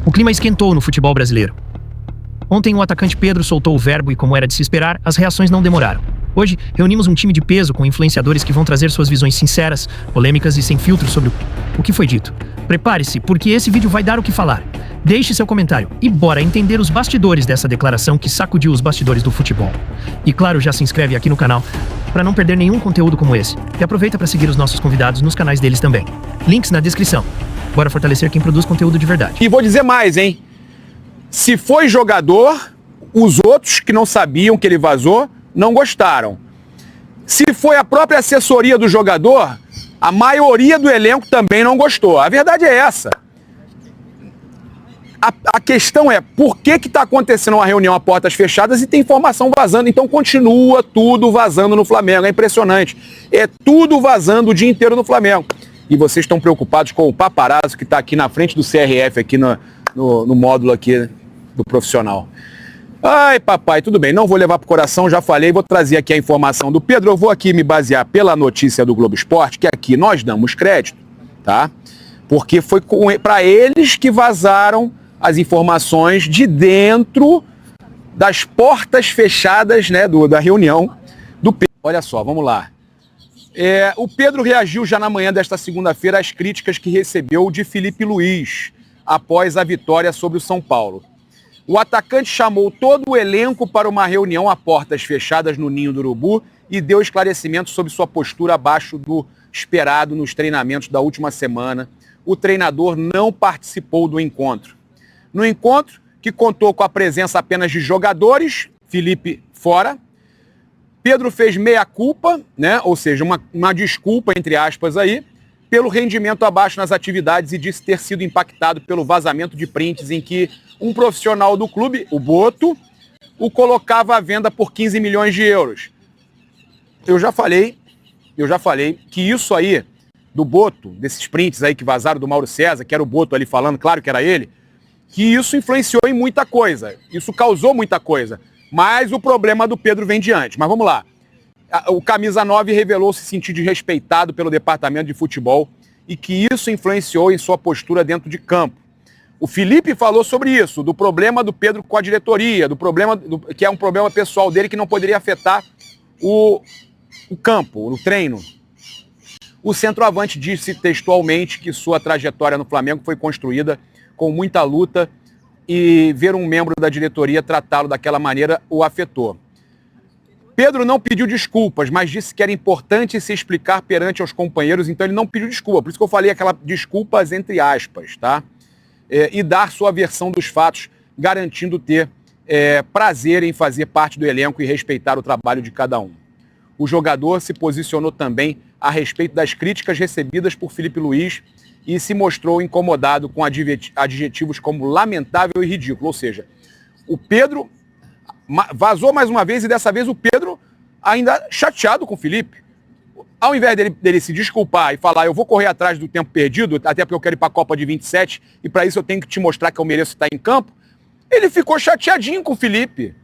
O clima esquentou no futebol brasileiro. Ontem o atacante Pedro soltou o verbo e, como era de se esperar, as reações não demoraram. Hoje, reunimos um time de peso com influenciadores que vão trazer suas visões sinceras, polêmicas e sem filtro sobre o que foi dito. Prepare-se, porque esse vídeo vai dar o que falar. Deixe seu comentário e bora entender os bastidores dessa declaração que sacudiu os bastidores do futebol. E claro, já se inscreve aqui no canal para não perder nenhum conteúdo como esse. E aproveita para seguir os nossos convidados nos canais deles também. Links na descrição. Bora fortalecer quem produz conteúdo de verdade. E vou dizer mais, hein? Se foi jogador, os outros que não sabiam que ele vazou não gostaram. Se foi a própria assessoria do jogador, a maioria do elenco também não gostou. A verdade é essa. A questão é, por que está acontecendo uma reunião a portas fechadas e tem informação vazando? Então continua tudo vazando no Flamengo. É impressionante. É tudo vazando o dia inteiro no Flamengo. E vocês estão preocupados com o paparazzo que está aqui na frente do CRF, aqui no módulo aqui do profissional. Ai, papai, tudo bem, não vou levar para o coração, já falei, vou trazer aqui a informação do Pedro. Eu vou aqui me basear pela notícia do Globo Esporte, que aqui nós damos crédito, tá? Porque foi para eles que vazaram as informações de dentro das portas fechadas, né, da reunião do Pedro. Olha só, vamos lá. O Pedro reagiu já na manhã desta segunda-feira às críticas que recebeu de Felipe Luiz após a vitória sobre o São Paulo. O atacante chamou todo o elenco para uma reunião a portas fechadas no Ninho do Urubu e deu esclarecimentos sobre sua postura abaixo do esperado nos treinamentos da última semana. O treinador não participou do encontro. No encontro, que contou com a presença apenas de jogadores, Felipe fora, Pedro fez meia-culpa, né? Ou seja, uma desculpa, entre aspas, aí, pelo rendimento abaixo nas atividades e disse ter sido impactado pelo vazamento de prints em que um profissional do clube, o Boto, o colocava à venda por 15 milhões de euros. Eu já falei que isso aí, do Boto, desses prints aí que vazaram do Mauro César, que era o Boto ali falando, claro que era ele, que isso influenciou em muita coisa, isso causou muita coisa. Mas o problema do Pedro vem diante. Mas vamos lá. O Camisa 9 revelou se sentir desrespeitado pelo departamento de futebol e que isso influenciou em sua postura dentro de campo. O Felipe falou sobre isso, do problema do Pedro com a diretoria, que é um problema pessoal dele que não poderia afetar o campo, o treino. O centroavante disse textualmente que sua trajetória no Flamengo foi construída com muita luta e ver um membro da diretoria tratá-lo daquela maneira o afetou. Pedro não pediu desculpas, mas disse que era importante se explicar perante aos companheiros, então ele não pediu desculpa, por isso que eu falei aquela desculpas entre aspas, tá? E dar sua versão dos fatos, garantindo ter prazer em fazer parte do elenco e respeitar o trabalho de cada um. O jogador se posicionou também a respeito das críticas recebidas por Felipe Luiz e se mostrou incomodado com adjetivos como lamentável e ridículo. Ou seja, o Pedro vazou mais uma vez e dessa vez o Pedro ainda chateado com o Felipe. Ao invés dele se desculpar e falar, eu vou correr atrás do tempo perdido, até porque eu quero ir para a Copa de 27 e para isso eu tenho que te mostrar que eu mereço estar em campo, ele ficou chateadinho com o Felipe.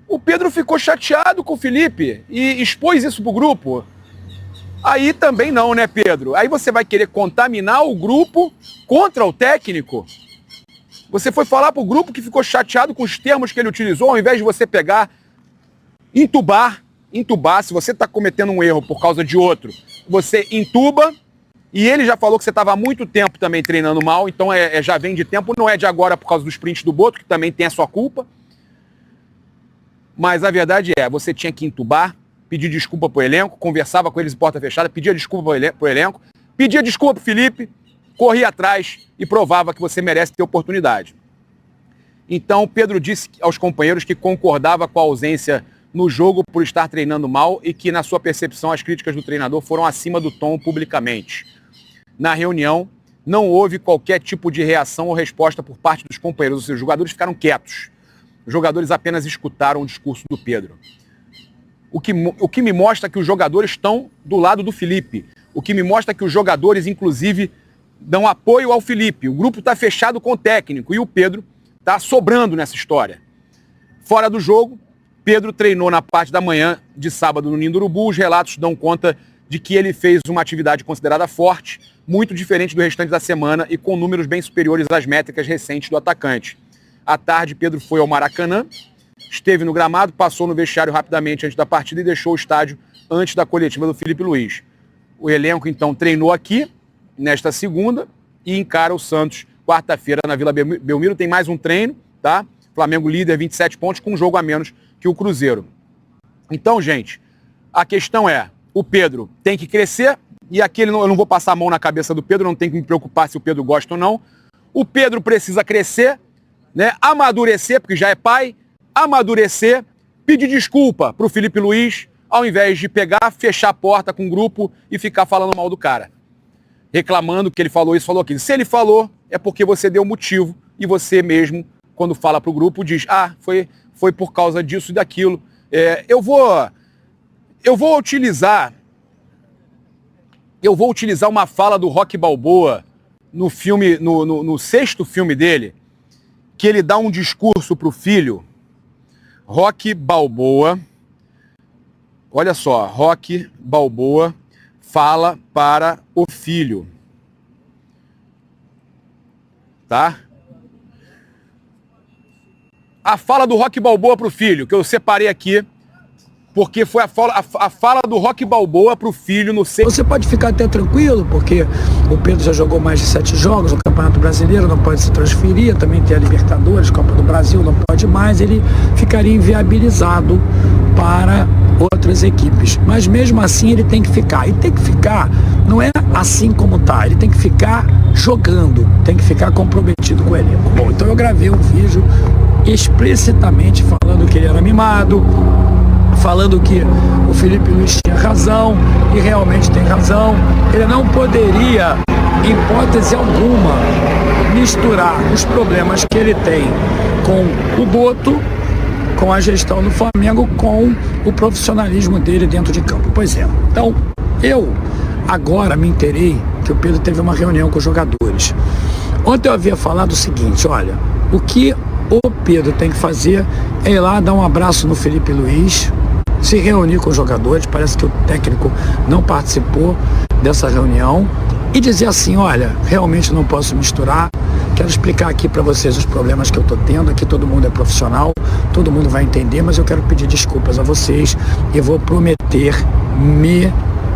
O Pedro ficou chateado com o Felipe e expôs isso pro grupo. Aí também não, né, Pedro? Aí você vai querer contaminar o grupo contra o técnico? Você foi falar pro grupo que ficou chateado com os termos que ele utilizou, ao invés de você pegar, entubar, se você está cometendo um erro por causa de outro, você entuba, e ele já falou que você estava há muito tempo também treinando mal, então já vem de tempo, não é de agora por causa dos prints do Boto, que também tem a sua culpa. Mas a verdade é, você tinha que entubar, pedir desculpa pro elenco, conversava com eles em porta fechada, pedia desculpa pro elenco, pedia desculpa pro Felipe, corria atrás e provava que você merece ter oportunidade. Então, Pedro disse aos companheiros que concordava com a ausência no jogo por estar treinando mal e que, na sua percepção, as críticas do treinador foram acima do tom publicamente. Na reunião, não houve qualquer tipo de reação ou resposta por parte dos companheiros, ou seja, os jogadores ficaram quietos. Os jogadores apenas escutaram o discurso do Pedro. O que me mostra que os jogadores estão do lado do Felipe. O que me mostra que os jogadores, inclusive, dão apoio ao Felipe. O grupo está fechado com o técnico e o Pedro está sobrando nessa história. Fora do jogo, Pedro treinou na parte da manhã de sábado no Ninho do Urubu. Os relatos dão conta de que ele fez uma atividade considerada forte, muito diferente do restante da semana e com números bem superiores às métricas recentes do atacante. À tarde, Pedro foi ao Maracanã, esteve no gramado, passou no vestiário rapidamente antes da partida e deixou o estádio antes da coletiva do Filipe Luís. O elenco, então, treinou aqui, nesta segunda, e encara o Santos quarta-feira na Vila Belmiro. Tem mais um treino, tá? Flamengo líder, 27 pontos, com um jogo a menos que o Cruzeiro. Então, gente, a questão é, o Pedro tem que crescer, e aqui eu não vou passar a mão na cabeça do Pedro, não tem que me preocupar se o Pedro gosta ou não. O Pedro precisa crescer, né? Amadurecer, porque já é pai, amadurecer, pedir desculpa pro Filipe Luís, ao invés de pegar, fechar a porta com o grupo e ficar falando mal do cara. Reclamando que ele falou isso, falou aquilo. Se ele falou, é porque você deu motivo e você mesmo, quando fala pro grupo, diz, foi por causa disso e daquilo. Eu vou utilizar uma fala do Rocky Balboa no filme, no sexto filme dele, que ele dá um discurso pro filho. Rocky Balboa, olha só, Rocky Balboa fala para o filho, tá? A fala do Rocky Balboa pro filho, que eu separei aqui, porque foi a fala do Rocky Balboa pro filho no sexto. Você pode ficar até tranquilo, porque o Pedro já jogou mais de 7 jogos, o Campeonato Brasileiro não pode se transferir, também tem a Libertadores, Copa do Brasil não pode mais, ele ficaria inviabilizado para outras equipes. Mas mesmo assim ele tem que ficar. E tem que ficar, não é assim como tá, ele tem que ficar jogando, tem que ficar comprometido com o elenco. Bom, então eu gravei um vídeo explicitamente falando que ele era mimado, falando que o Filipe Luís tinha razão, e realmente tem razão. Ele não poderia, em hipótese alguma, misturar os problemas que ele tem com o Boto, com a gestão do Flamengo, com o profissionalismo dele dentro de campo. Pois é. Então, eu agora me inteirei que o Pedro teve uma reunião com os jogadores. Ontem eu havia falado o seguinte, olha, o que o Pedro tem que fazer é ir lá dar um abraço no Filipe Luís, se reunir com os jogadores, parece que o técnico não participou dessa reunião, e dizer assim, olha, realmente não posso misturar, quero explicar aqui para vocês os problemas que eu estou tendo, aqui todo mundo é profissional, todo mundo vai entender, mas eu quero pedir desculpas a vocês e vou prometer me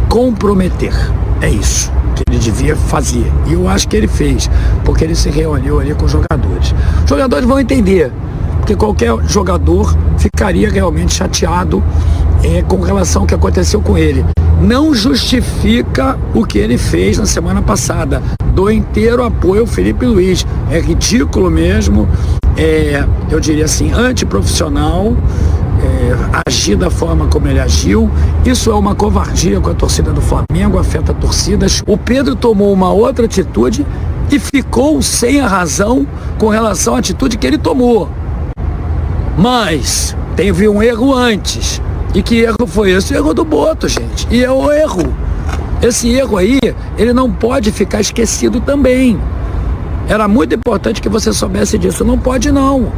comprometer. É isso que ele devia fazer, e eu acho que ele fez, porque ele se reuniu ali com os jogadores. Os jogadores vão entender, porque qualquer jogador ficaria realmente chateado com relação ao que aconteceu com ele. Não justifica o que ele fez na semana passada. Dou inteiro apoio ao Filipe Luís. É ridículo mesmo, eu diria assim, antiprofissional, agir da forma como ele agiu. Isso é uma covardia com a torcida do Flamengo, afeta torcidas. O Pedro tomou uma outra atitude e ficou sem a razão com relação à atitude que ele tomou. Mas teve um erro antes. E que erro foi esse? O erro do Boto, gente. E é o erro. Esse erro aí, ele não pode ficar esquecido também. Era muito importante que você soubesse disso. Não pode, não.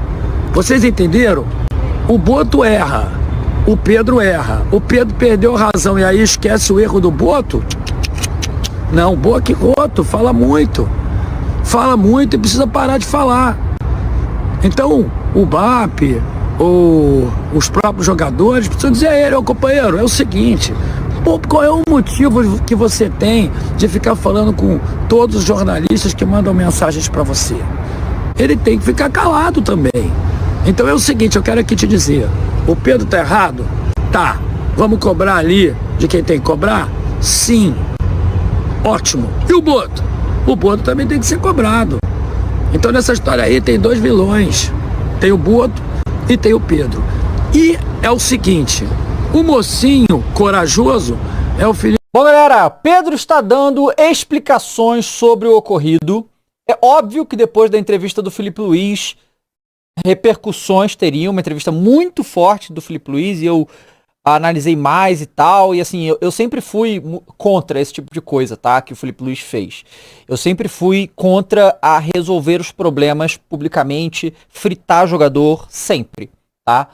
Vocês entenderam? O Boto erra. O Pedro erra. O Pedro perdeu a razão e aí esquece o erro do Boto? Não, boca e roto. Fala muito. Fala muito e precisa parar de falar. Então, o BAP, os próprios jogadores precisam dizer a ele, ô companheiro, é o seguinte, qual é o motivo que você tem de ficar falando com todos os jornalistas que mandam mensagens para você? Ele tem que ficar calado também. Então é o seguinte, eu quero aqui te dizer, o Pedro tá errado? Tá. Vamos cobrar ali de quem tem que cobrar? Sim. Ótimo. E o Boto? O Boto também tem que ser cobrado. Então nessa história aí tem 2 vilões. Tem o Boto e tem o Pedro. E é o seguinte, o mocinho corajoso é o Felipe. Bom, galera, Pedro está dando explicações sobre o ocorrido. É óbvio que depois da entrevista do Filipe Luís, repercussões teriam, uma entrevista muito forte do Filipe Luís, e eu analisei mais e tal, e assim, eu sempre fui contra esse tipo de coisa, tá, que o Filipe Luís fez. Eu sempre fui contra a resolver os problemas publicamente, fritar jogador, sempre, tá?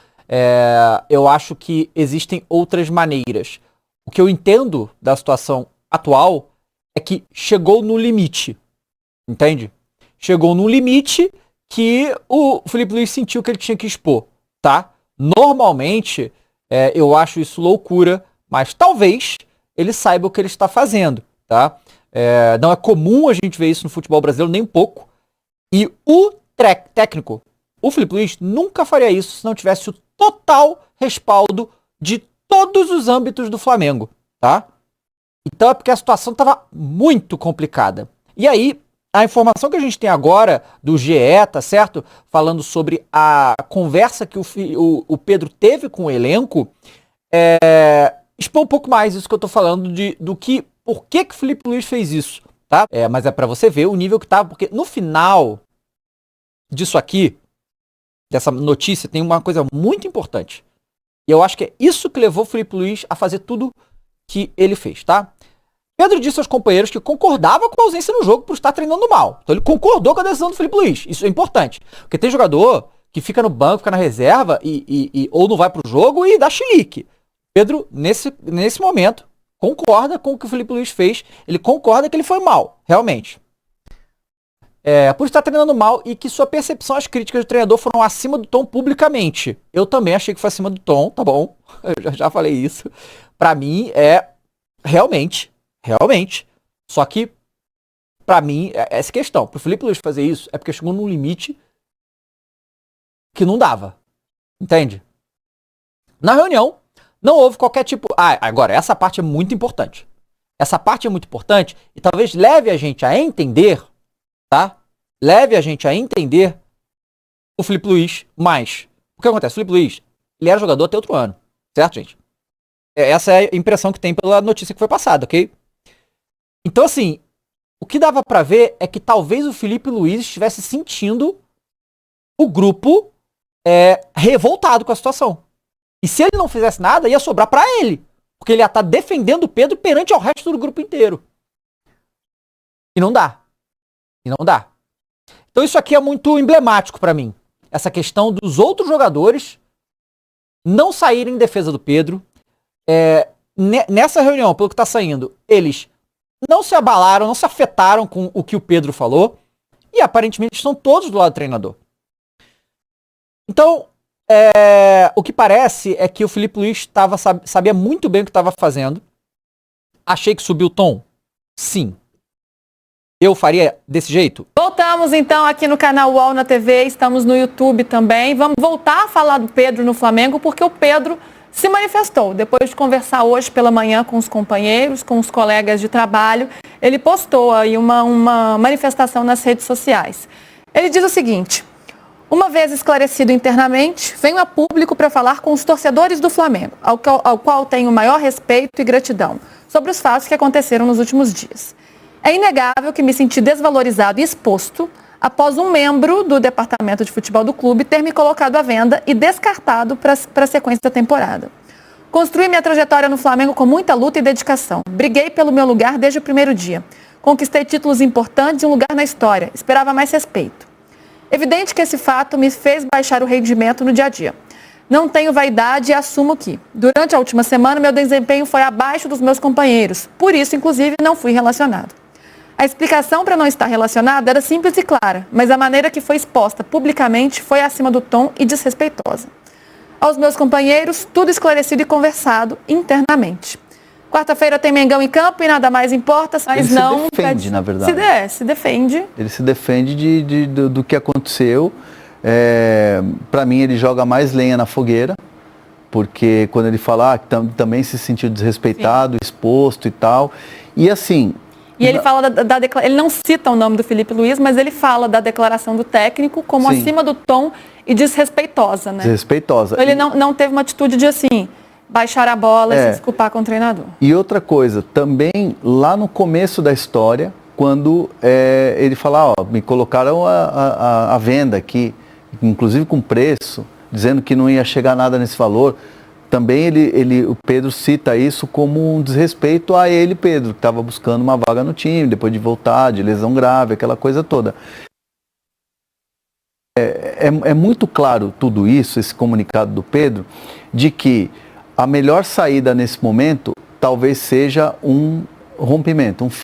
Eu acho que existem outras maneiras. o que eu entendo da situação atual é que chegou no limite, entende? Chegou no limite que o Filipe Luís sentiu que ele tinha que expor, tá? Normalmente, eu acho isso loucura, mas talvez ele saiba o que ele está fazendo, tá? Não é comum a gente ver isso no futebol brasileiro, nem um pouco. E o técnico, o Filipe Luís, nunca faria isso se não tivesse o total respaldo de todos os âmbitos do Flamengo, tá? Então é porque a situação estava muito complicada. E aí, a informação que a gente tem agora do GE, tá certo? Falando sobre a conversa que o Pedro teve com o elenco, expõe um pouco mais isso que eu tô falando por que o Filipe Luís fez isso, tá? Mas é pra você ver o nível que tava, porque no final disso aqui, dessa notícia, tem uma coisa muito importante. E eu acho que é isso que levou o Filipe Luís a fazer tudo que ele fez, tá? Pedro disse aos companheiros que concordava com a ausência no jogo por estar treinando mal. Então ele concordou com a decisão do Filipe Luís. Isso é importante. Porque tem jogador que fica no banco, fica na reserva ou não vai pro jogo e dá chilique. Pedro, nesse momento, concorda com o que o Filipe Luís fez. Ele concorda que ele foi mal, realmente. Por estar treinando mal e que sua percepção às críticas do treinador foram acima do tom publicamente. Eu também achei que foi acima do tom, tá bom? Eu já falei isso. Pra mim, realmente. Só que, pra mim, essa questão. Pro Filipe Luís fazer isso é porque chegou num limite que não dava. Entende? Na reunião, não houve qualquer tipo... agora, essa parte é muito importante. Essa parte é muito importante e talvez leve a gente a entender, tá? Leve a gente a entender o Filipe Luís mais. O que acontece? O Filipe Luís, ele era jogador até outro ano. Certo, gente? Essa é a impressão que tem pela notícia que foi passada, ok? Então, assim, o que dava pra ver é que talvez o Filipe Luís estivesse sentindo o grupo revoltado com a situação. E se ele não fizesse nada, ia sobrar pra ele. Porque ele ia estar defendendo o Pedro perante ao resto do grupo inteiro. E não dá. Então isso aqui é muito emblemático pra mim. Essa questão dos outros jogadores não saírem em defesa do Pedro. Nessa reunião, pelo que tá saindo, eles não se abalaram, não se afetaram com o que o Pedro falou. E aparentemente estão todos do lado do treinador. Então, o que parece é que o Filipe Luís sabia muito bem o que estava fazendo. Achei que subiu o tom? Sim. Eu faria desse jeito? Voltamos então aqui no canal UOL na TV, estamos no YouTube também. Vamos voltar a falar do Pedro no Flamengo, porque o Pedro se manifestou. Depois de conversar hoje pela manhã com os companheiros, com os colegas de trabalho, ele postou aí uma manifestação nas redes sociais. Ele diz o seguinte: uma vez esclarecido internamente, venho a público para falar com os torcedores do Flamengo, ao qual tenho maior respeito e gratidão, sobre os fatos que aconteceram nos últimos dias. É inegável que me senti desvalorizado e exposto após um membro do departamento de futebol do clube ter me colocado à venda e descartado para a sequência da temporada. Construí minha trajetória no Flamengo com muita luta e dedicação. Briguei pelo meu lugar desde o primeiro dia. Conquistei títulos importantes e um lugar na história. Esperava mais respeito. Evidente que esse fato me fez baixar o rendimento no dia a dia. Não tenho vaidade e assumo que, durante a última semana, meu desempenho foi abaixo dos meus companheiros. Por isso, inclusive, não fui relacionado. A explicação para não estar relacionado era simples e clara, mas a maneira que foi exposta publicamente foi acima do tom e desrespeitosa. Aos meus companheiros, tudo esclarecido e conversado internamente. Quarta-feira tem Mengão em campo e nada mais importa, mas ele não... se defende, na verdade. Se defende. Ele se defende do que aconteceu. Para mim, ele joga mais lenha na fogueira, porque quando ele fala que também se sentiu desrespeitado, sim, exposto e tal. E assim... E ele fala ele não cita o nome do Filipe Luís, mas ele fala da declaração do técnico como sim, acima do tom e desrespeitosa, né? Desrespeitosa. Então ele não teve uma atitude de assim, baixar a bola e se desculpar com o treinador. E outra coisa, também lá no começo da história, quando ele fala, me colocaram a venda aqui, inclusive com preço, dizendo que não ia chegar nada nesse valor. Também o Pedro cita isso como um desrespeito a ele, Pedro, que estava buscando uma vaga no time, depois de voltar, de lesão grave, aquela coisa toda. É muito claro tudo isso, esse comunicado do Pedro, de que a melhor saída nesse momento talvez seja um rompimento, um